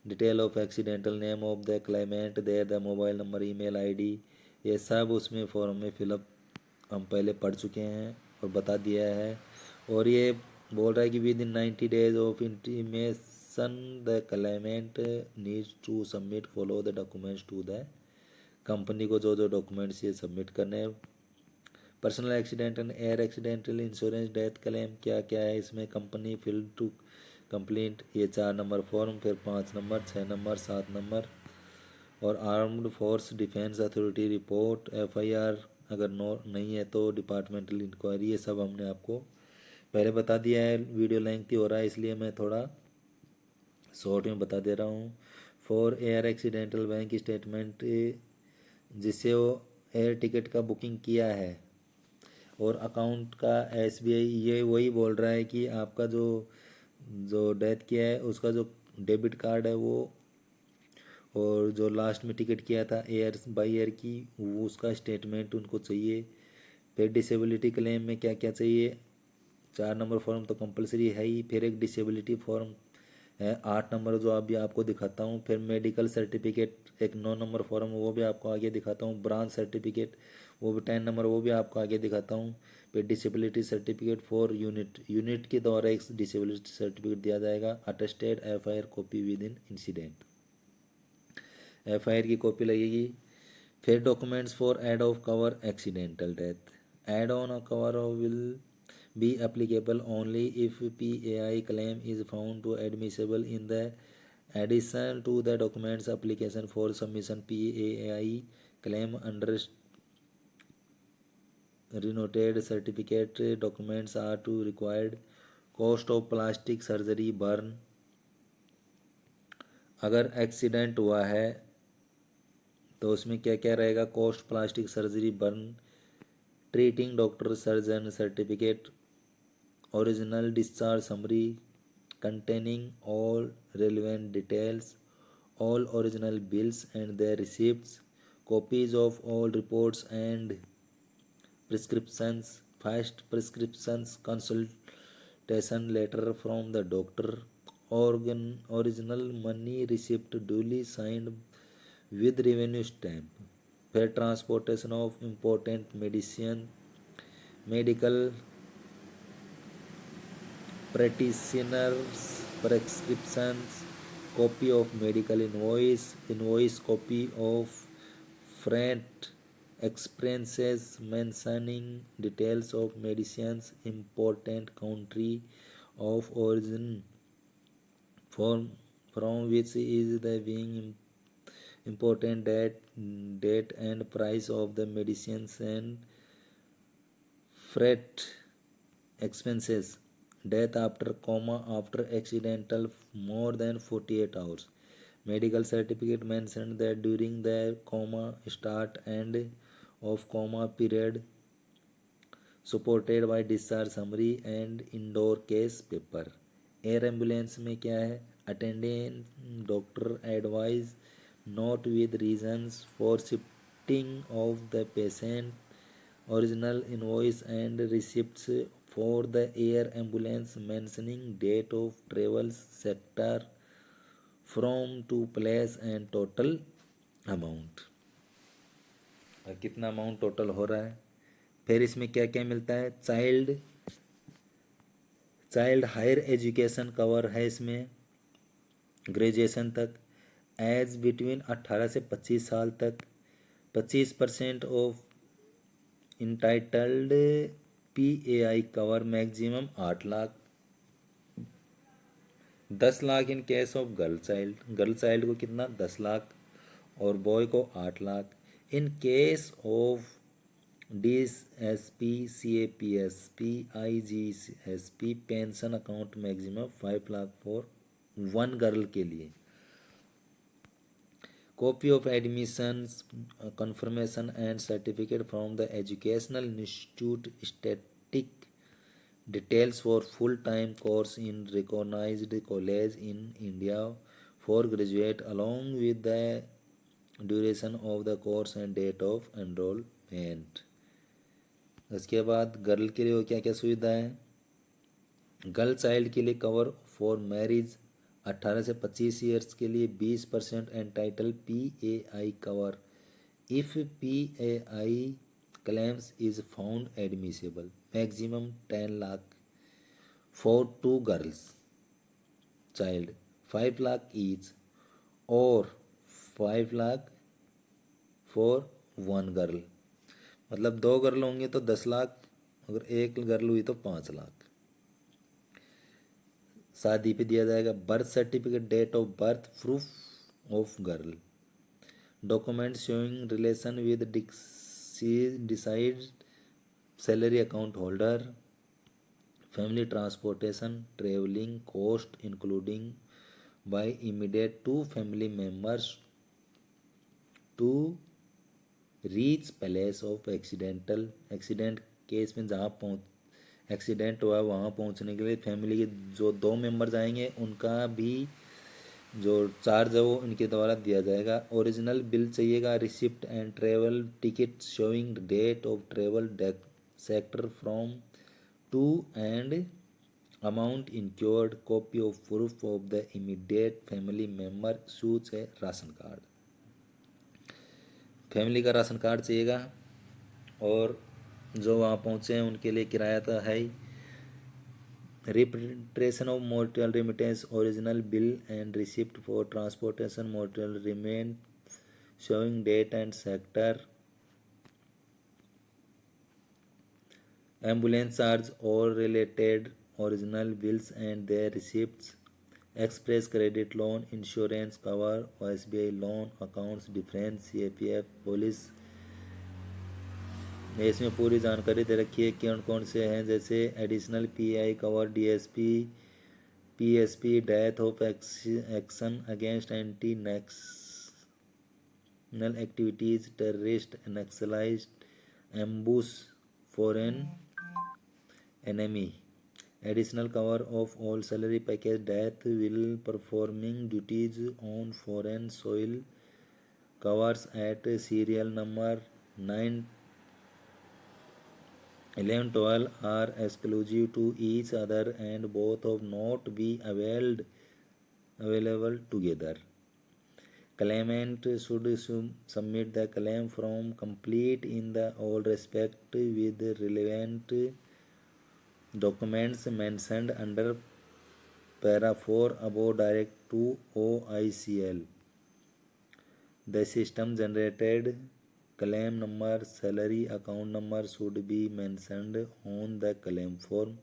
Detail of accidental, name of the claimant, there the mobile number, email ID, ये सब उसमें फॉर्म में फिलअप हम पहले पढ़ चुके हैं और बता दिया है। और ये बोल रहा है कि within 90 days of intimation the claimant needs to submit follow the documents to the company को, जो जो डॉक्यूमेंट्स ये सबमिट करने हैं। Personal accident and air accidental insurance, death claim क्या क्या है इसमें, कंपनी फील्ड टू कंप्लेंट, ये 4 नंबर फॉर्म, फिर 5 नंबर, 6 नंबर, 7 नंबर, और armed force defence authority report, FIR अगर नहीं है तो डिपार्टमेंटल इंक्वायरी, ये सब हमने आपको पहले बता दिया है। वीडियो लेंथी हो रहा है इसलिए मैं थोड़ा शॉर्ट में बता दे रहा हूँ। For air accidental bank statement, जिससे वो एयर टिकट का बुकिंग किया है, और अकाउंट का SBI, ये वही बोल रहा है कि आपका जो जो डेथ किया है उसका जो डेबिट कार्ड है वो, और जो लास्ट में टिकट किया था एयर बाई एयर की, वो उसका स्टेटमेंट उनको चाहिए। फिर डिसेबिलिटी क्लेम में क्या क्या चाहिए, 4 नंबर फॉर्म तो कंपलसरी है ही। फिर एक डिसेबिलिटी फॉर्म है 8 नंबर, जो अभी आपको दिखाता हूँ। फिर मेडिकल सर्टिफिकेट एक 9 नंबर फॉर्म, वो भी आपको आगे दिखाता हूँ। ब्रांच सर्टिफिकेट वो भी 10 नंबर, वो भी आपको आगे दिखाता हूँ। फिर डिसेबिलिटी सर्टिफिकेट फॉर यूनिट के द्वारा एक डिसेबिलिटी सर्टिफिकेट दिया जाएगा। Attested FIR copy within incident, FIR की कॉपी लगेगी। फिर documents for add of cover accidental death, add on a cover will be applicable only if PAI claim is found to admissible in the addition to the documents application for submission. PAI claim under renoted certificate documents are to required cost of plastic surgery burn, अगर accident हुआ है तो उसमें क्या क्या रहेगा, cost plastic surgery burn, treating doctor surgeon certificate, original discharge summary containing all relevant details, all original bills and their receipts, copies of all reports and prescriptions, first prescriptions, consultation letter from the doctor, original money receipt duly signed with revenue stamp, fair transportation of important medicine, medical practitioners prescriptions, copy of medical invoice, copy of freight expenses mentioning details of medicines, important country of origin from which is the being important date and price of the medicines and freight expenses, death after accidental more than 48 hours, medical certificate mentioned that during the start and of period, supported by discharge summary and indoor case paper. Air ambulance में क्या है, attendant doctor advise note with reasons for shifting of the patient, original invoice and receipts for the air ambulance mentioning date of travel, sector from to place and total amount, कितना amount total हो रहा है। फिर इसमें क्या क्या मिलता है, चाइल्ड हायर एजुकेशन कवर है इसमें ग्रेजुएशन तक, एज बिटवीन 18 से 25 साल तक, 25% of entitled PAI cover, maximum 8 lakh, 10 lakh in case of girl child को कितना 10 लाख और बॉय को 8 lakh. In case of DSP CAPS PIGSP pension account maximum 5 lakh for 1 girl के लिए। Copy of admissions confirmation and certificate from the educational institute, static details for full-time course in recognized college in India for graduate along with the duration of the course and date of enrollment। उसके बाद girl के लिए क्या क्या सुविधा है, girl child के लिए कवर फॉर मैरिज 18 से 25 ईयर्स के लिए 20% entitle PAI cover if PAI claims is found admissible, maximum 10 lakh for 2 girls child, 5 lakh each और 5 lakh for 1 girl, मतलब 2 गर्ल होंगे तो 10 लाख, अगर 1 गर्ल हुई तो 5 लाख। शादी पे दिया जाएगा birth certificate, date of birth, proof of girl, document showing relation with deceased salary account holder, family transportation travelling cost including by immediate 2 family members to reach place of accident case में जहाँ accident हुआ वहाँ पहुँचने के लिए family के जो 2 members आएंगे उनका भी जो चार्ज है वो इनके द्वारा दिया जाएगा। ओरिजिनल बिल चाहिएगा, receipt and travel ticket showing date of travel, sector from to and amount incurred, copy of proof of the immediate family member, issues है राशन कार्ड, फैमिली का राशन कार्ड चाहिएगा। और जो वहाँ पहुँचे हैं उनके लिए किराया तो है ही। Representation of mortal remittance, original bill and receipt for transportation mortal remain showing date and sector, ambulance charge or related original bills and their receipts, express credit loan, insurance cover, SBI loan accounts difference, CAPF police. इसमें पूरी जानकारी दे रखी है कौन कौन से हैं, जैसे additional PI cover, DSP, PSP, death of action against anti null activities, terrorist, naxalised, ambush, foreign enemy, additional cover of all salary package, death will performing duties on foreign soil, covers at serial number 9, 11, 12 are exclusive to each other and both of not be available together. Claimant should submit the claim from complete in the all respect with relevant documents mentioned under para 4 above direct to OICL. The system generated claim number, salary account number should be mentioned on the claim form.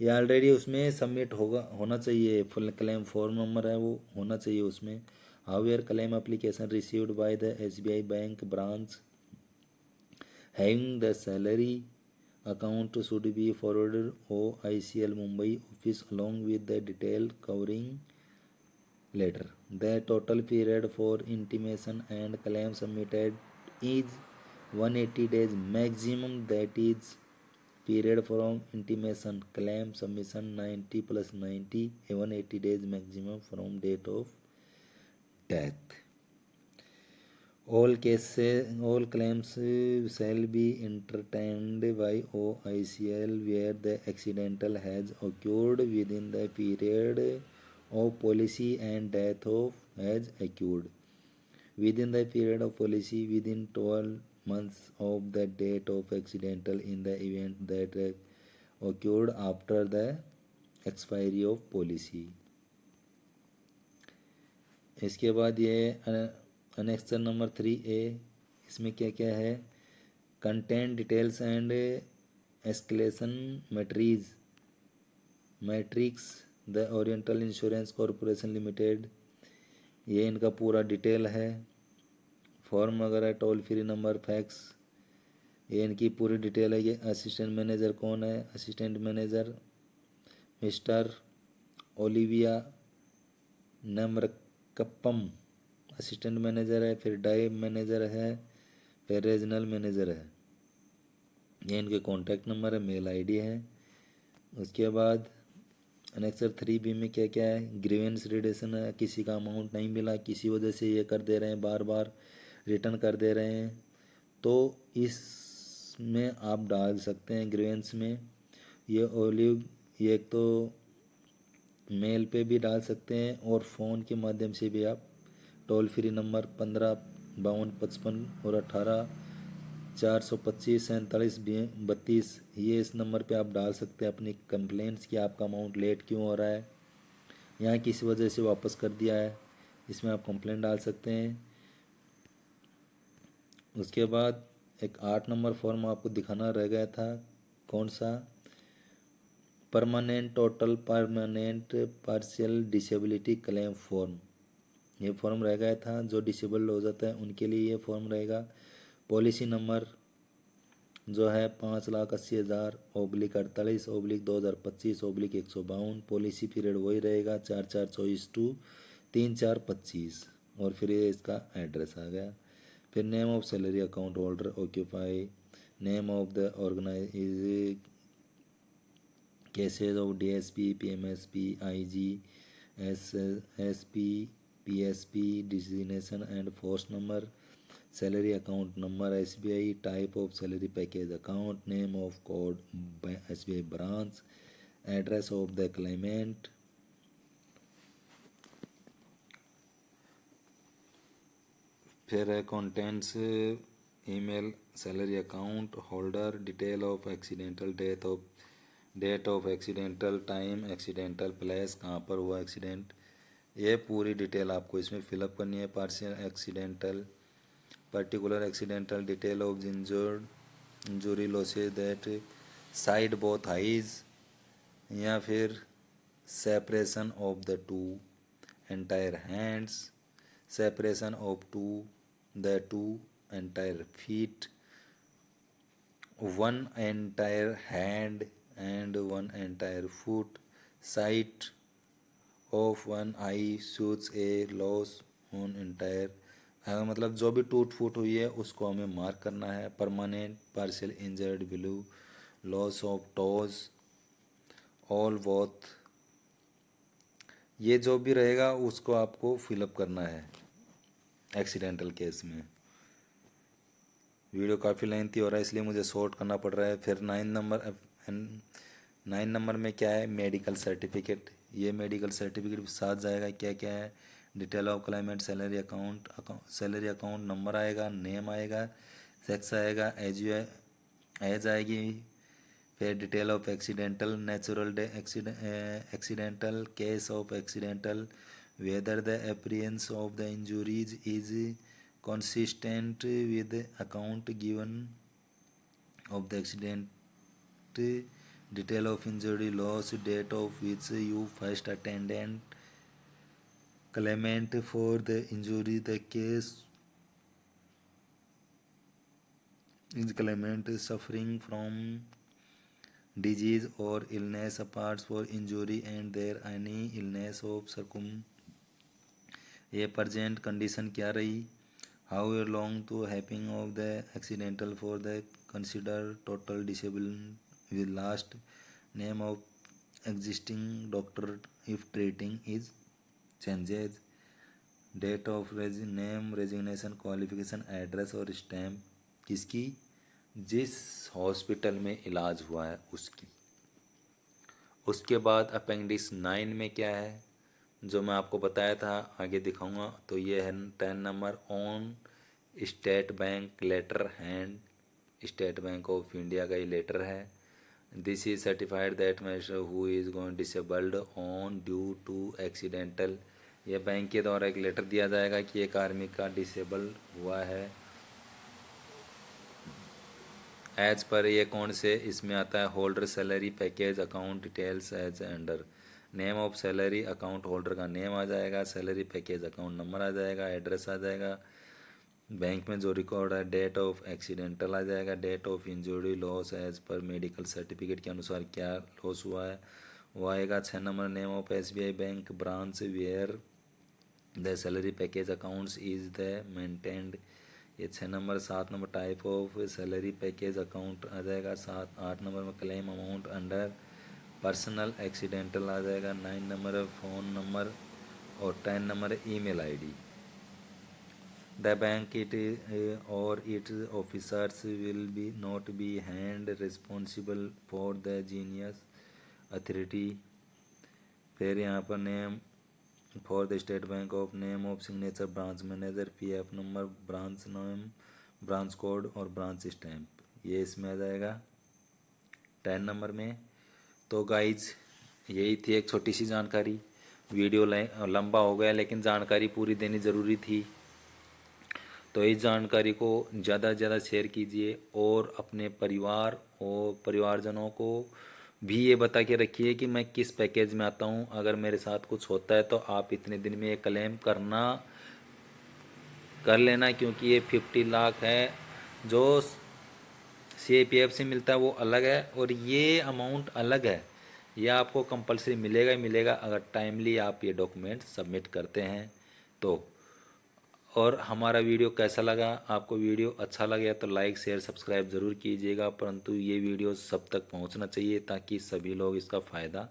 ये already उसमें submit होना चाहिए, full claim form number है वो होना चाहिए उसमें। However claim application received by the SBI bank branch having the salary account should be forwarded OICL Mumbai office along with the detail covering letter. The total period for intimation and claim submitted is 180 days maximum, that is period from intimation claim submission 90 plus 90, 180 days maximum from date of death. All claims shall be entertained by OICL where the accidental has occurred within the period of policy and death has occurred within the period of policy within 12 months of the date of accidental in the event that occurred after the expiry of policy. इसके बाद ये annexure number 3A, इसमें क्या क्या है, content details and escalation matrix the oriental insurance corporation limited, ये इनका पूरा डिटेल है, फॉर्म वगैरह, टोल फ्री नंबर, फैक्स, ये इनकी पूरी डिटेल है। ये असिस्टेंट मैनेजर कौन है, assistant manager mister Olivia Namrakpam assistant manager है, फिर डाइव मैनेजर है, फिर रीजनल मैनेजर है। ये इनके कॉन्टैक्ट नंबर है, मेल आईडी है। उसके बाद अनेक्सर 3B में क्या क्या है, ग्रीवेंस रिडेशन है, किसी का अमाउंट नहीं मिला, किसी वजह से ये कर दे रहे हैं, बार बार रिटर्न कर दे रहे हैं, तो इसमें आप डाल सकते हैं ग्रीवेंस में। ये एक तो मेल पे भी डाल सकते हैं और फ़ोन के माध्यम से भी आप टोल फ्री नंबर 155255 और 18 425 47 32, ये इस नंबर पे आप डाल सकते हैं अपनी कंप्लेंट्स कि आपका अमाउंट लेट क्यों हो रहा है या किसी वजह से वापस कर दिया है, इसमें आप कंप्लेंट डाल सकते हैं। उसके बाद एक 8 नंबर फॉर्म आपको दिखाना रह गया था, कौन सा, permanent partial disability claim form, ये फॉर्म रह गया था। जो डिसेबल्ड हो जाता है उनके लिए ये फॉर्म रहेगा। पॉलिसी नंबर जो है 5,80,000/48/2025/152, पॉलिसी पीरियड वही रहेगा 4/4/24 टू 3/4/25, और फिर ये इसका एड्रेस आ गया। फिर name of salary account holder occupy, name of the organise cases of DSP, PMSP, IG, SP, PSP, designation and force number, salary account number SBI, type of salary package account, name of code SBI branch, address of the claimant, फिर है contents, email, salary account holder, detail of accidental, date of accidental, time accidental, place कहाँ पर हुआ accident, ये पूरी detail आपको इसमें fill up करनी है। Partial accidental, particular accidental, detail of injury losses that side both eyes, या फिर separation of the two entire hands, separation of the two entire feet, one entire hand and one entire foot, sight of one eye shows a loss on entire, मतलब जो भी टूट फूट हुई है उसको हमें मार्क करना है। Permanent partial injured below, loss of toes, all both, ये जो भी रहेगा उसको आपको फिलअप करना है एक्सीडेंटल केस में। वीडियो काफ़ी लेंथी हो रहा है इसलिए मुझे शॉर्ट करना पड़ रहा है। फिर 9 नंबर में क्या है, मेडिकल सर्टिफिकेट। ये मेडिकल सर्टिफिकेट के साथ जाएगा क्या क्या है, detail of climate, salary account, salary account number आएगा, नेम आएगा, सेक्स आएगा, एज आएगी, फिर detail of accidental, natural day accidental, case of accidental, whether the appearance of the injuries is consistent with the account given of the accident, detail of injury loss, date of which you first attended claimant for the injury, the case is claimant suffering from disease or illness apart for injury and there any illness of ये present condition क्या रही, how long to happening of the accidental for the consider total disability will last, name of existing doctor if treating is changes, date of name, resignation, qualification, address और stamp किसकी, जिस hospital में इलाज हुआ है उसकी। उसके बाद अपेंडिक्स 9 में क्या है जो मैं आपको बताया था आगे दिखाऊंगा, तो ये है 10 number, on state bank letter hand, state bank of India का ये लेटर है, this is certified that matter who is going disabled on due to accidental, ये बैंक के द्वारा एक लेटर दिया जाएगा कि एक आदमी का डिसेबल हुआ है। एज पर ये कौन से इसमें आता है, holder salary package account details as under, name of salary account holder का नेम आ जाएगा, सैलरी पैकेज अकाउंट नंबर आ जाएगा, एड्रेस आ जाएगा, बैंक में जो रिकॉर्ड है, डेट ऑफ एक्सीडेंटल आ जाएगा, date of injury loss as per medical certificate के अनुसार क्या लॉस हुआ है वो आएगा। 6 number, name of SBI bank branch where the salary package accounts is the maintained, ये 6 number. 7 number, type of salary package account आ जाएगा। 8 नंबर में claim amount under personal accidental आ जाएगा। 9 नंबर फ़ोन नंबर और 10 number email ID। The bank it और it's officers will be not be hand responsible for the genius authority. फिर यहाँ पर name for the state bank of, name of signature branch manager, PF number, branch name, branch code और branch stamp, ये इसमें आ जाएगा 10 number में। तो guys यही थी एक छोटी सी जानकारी, वीडियो लंबा हो गया लेकिन जानकारी पूरी देनी ज़रूरी थी। तो इस जानकारी को ज़्यादा से ज़्यादा शेयर कीजिए और अपने परिवार और परिवारजनों को भी ये बता के रखिए कि मैं किस पैकेज में आता हूँ, अगर मेरे साथ कुछ होता है तो आप इतने दिन में ये क्लेम कर लेना, क्योंकि ये 50 लाख है जो CAPF से मिलता है वो अलग है और ये अमाउंट अलग है, यह आपको कंपलसरी मिलेगा ही मिलेगा अगर टाइमली आप ये डॉक्यूमेंट सबमिट करते हैं तो। और हमारा वीडियो कैसा लगा, आपको वीडियो अच्छा लगे तो लाइक शेयर सब्सक्राइब ज़रूर कीजिएगा, परंतु ये वीडियो सब तक पहुंचना चाहिए ताकि सभी लोग इसका फ़ायदा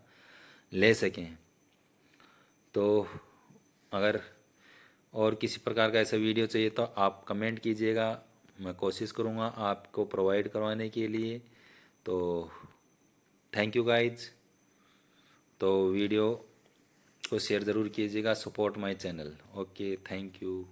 ले सकें। तो अगर और किसी प्रकार का ऐसा वीडियो चाहिए तो आप कमेंट कीजिएगा, मैं कोशिश करूँगा आपको प्रोवाइड करवाने के लिए। तो थैंक यू गाइज। तो वीडियो को शेयर ज़रूर कीजिएगा, support my channel. Okay, thank you.